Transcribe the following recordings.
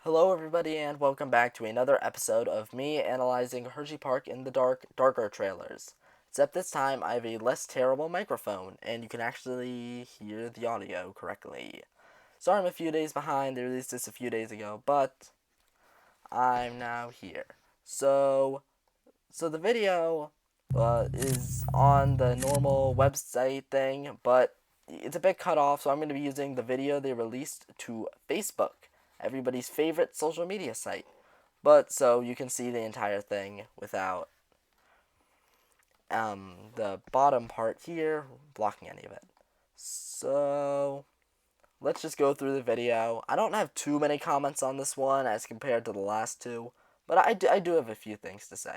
Hello, everybody, and welcome back to another episode of me analyzing Hersheypark in the darker trailers. Except this time, I have a less terrible microphone, and you can actually hear the audio correctly. Sorry I'm a few days behind, they released this a few days ago, but I'm now here. So the video is on the normal website thing, but it's a bit cut off, so I'm going to be using the video they released to Facebook, everybody's favorite social media site. But so you can see the entire thing without the bottom part here blocking any of it. So let's just go through the video. I don't have too many comments on this one as compared to the last two, but I do have a few things to say.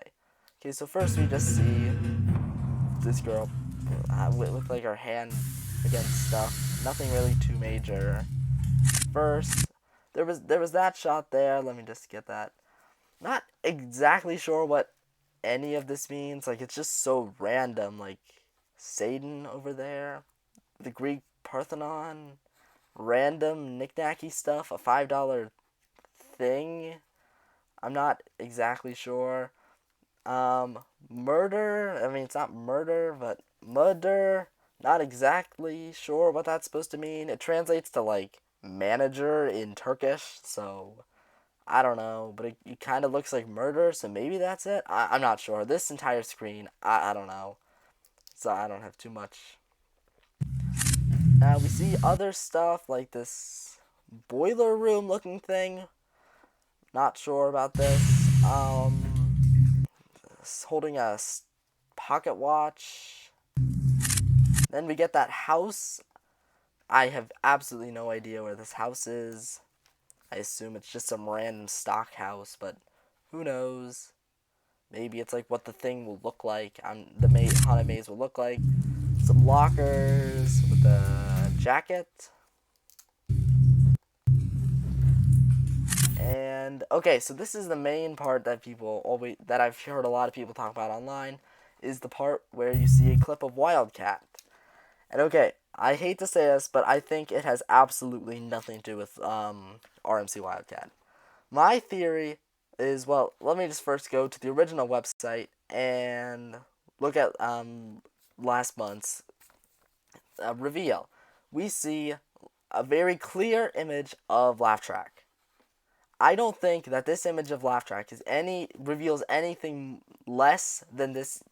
Okay, so first we just see this girl with like her hand against stuff. Nothing really too major. First, there was that shot there. Let me just get that. Not exactly sure what any of this means. Like, it's just so random. Like, Satan over there, the Greek Parthenon, random knick-knacky stuff, a $5 thing. I'm not exactly sure. Murder. I mean, it's not murder, but murder. Not exactly sure what that's supposed to mean. It translates to like manager in Turkish, so I don't know. But it kind of looks like murder, so maybe that's it. I'm not sure. This entire screen, I don't know. So I don't have too much. Now we see other stuff like this boiler room looking thing. Not sure about this. Holding a pocket watch. Then we get that house. I have absolutely no idea where this house is. I assume it's just some random stock house, but who knows? Maybe it's like what the thing will look like. The haunted maze will look like. Some lockers with a jacket. And okay, so this is the main part that I've heard a lot of people talk about online, is the part where you see a clip of Wildcat. And okay, I hate to say this, but I think it has absolutely nothing to do with RMC Wildcat. My theory is, well, let me just first go to the original website and look at last month's reveal. We see a very clear image of Laugh Track. I don't think that this image of Laugh Track reveals anything less than this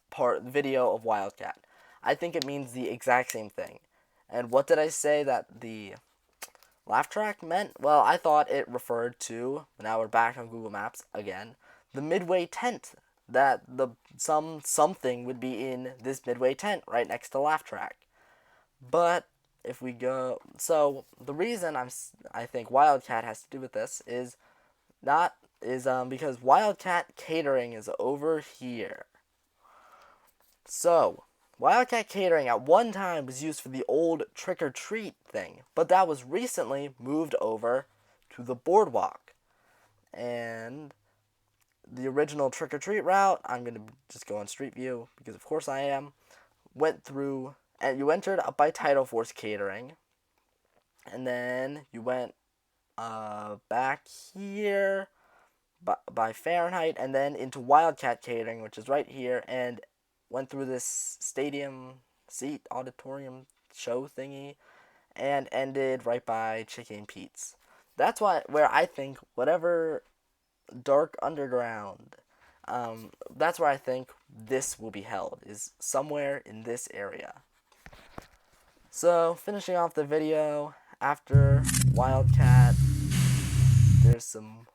video of Wildcat. I think it means the exact same thing. And what did I say that the Laugh Track meant? Well, I thought it referred to, now we're back on Google Maps again, the Midway tent. That something would be in this Midway tent right next to Laugh Track. But if we go, so the reason I think Wildcat has to do with this is because Wildcat Catering is over here. So Wildcat Catering at one time was used for the old trick or treat thing, but that was recently moved over to the boardwalk. And the original trick or treat route, I'm going to just go on Street View because of course I am, went through, and you entered up by Tidal Force Catering, and then you went back here by Fahrenheit, and then into Wildcat Catering, which is right here, and went through this stadium seat auditorium show thingy, and ended right by Chicken Pete's. That's where I think whatever Dark Underground, that's where I think this will be held, is somewhere in this area. So finishing off the video, after Wildcat, there's some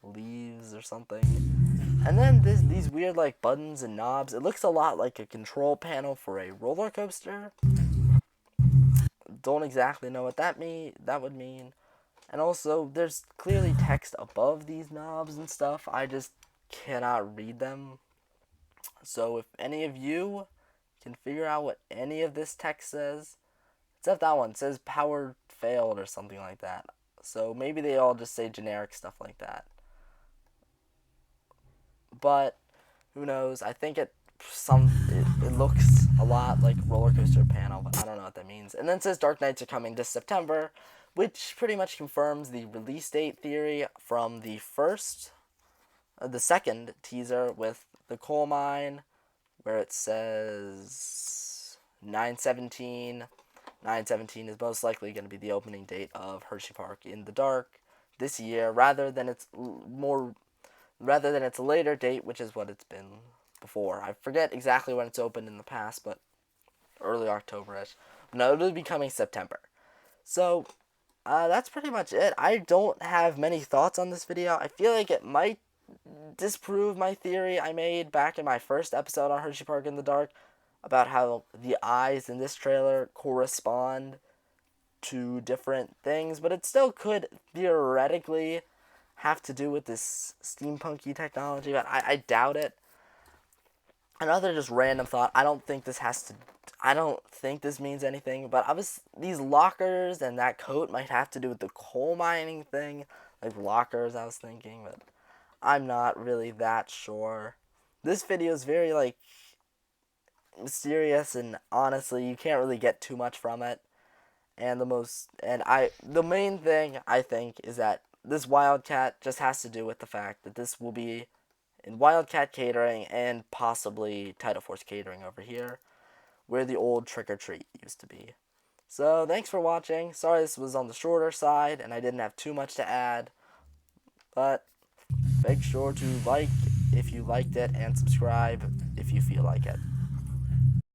leaves or something, and then these weird like buttons and knobs. It looks a lot like a control panel for a roller coaster. Don't exactly know what that would mean. And also there's clearly text above these knobs and stuff. I just cannot read them. So if any of you can figure out what any of this text says, except that one, it says power failed or something like that. So maybe they all just say generic stuff like that. But who knows? I think it looks a lot like a roller coaster panel, but I don't know what that means. And then it says Dark Knights are coming this September, which pretty much confirms the release date theory from the second teaser with the coal mine, where it says 9/17. 9/17 is most likely going to be the opening date of Hersheypark in the Dark this year, rather than its later date, which is what it's been before. I forget exactly when it's opened in the past, but early October-ish. No, it'll be coming September. So, that's pretty much it. I don't have many thoughts on this video. I feel like it might disprove my theory I made back in my first episode on Hersheypark in the Dark about how the eyes in this trailer correspond to different things, but it still could theoretically have to do with this steampunky technology, but I doubt it. Another just random thought, I don't think this means anything, but these lockers and that coat might have to do with the coal mining thing, like lockers I was thinking, but I'm not really that sure. This video is very, like, mysterious, and honestly, you can't really get too much from it. And the main thing I think is that this Wildcat just has to do with the fact that this will be in Wildcat Catering and possibly Title Force Catering over here, where the old Trick or Treat used to be. So, thanks for watching. Sorry this was on the shorter side and I didn't have too much to add, but make sure to like if you liked it and subscribe if you feel like it.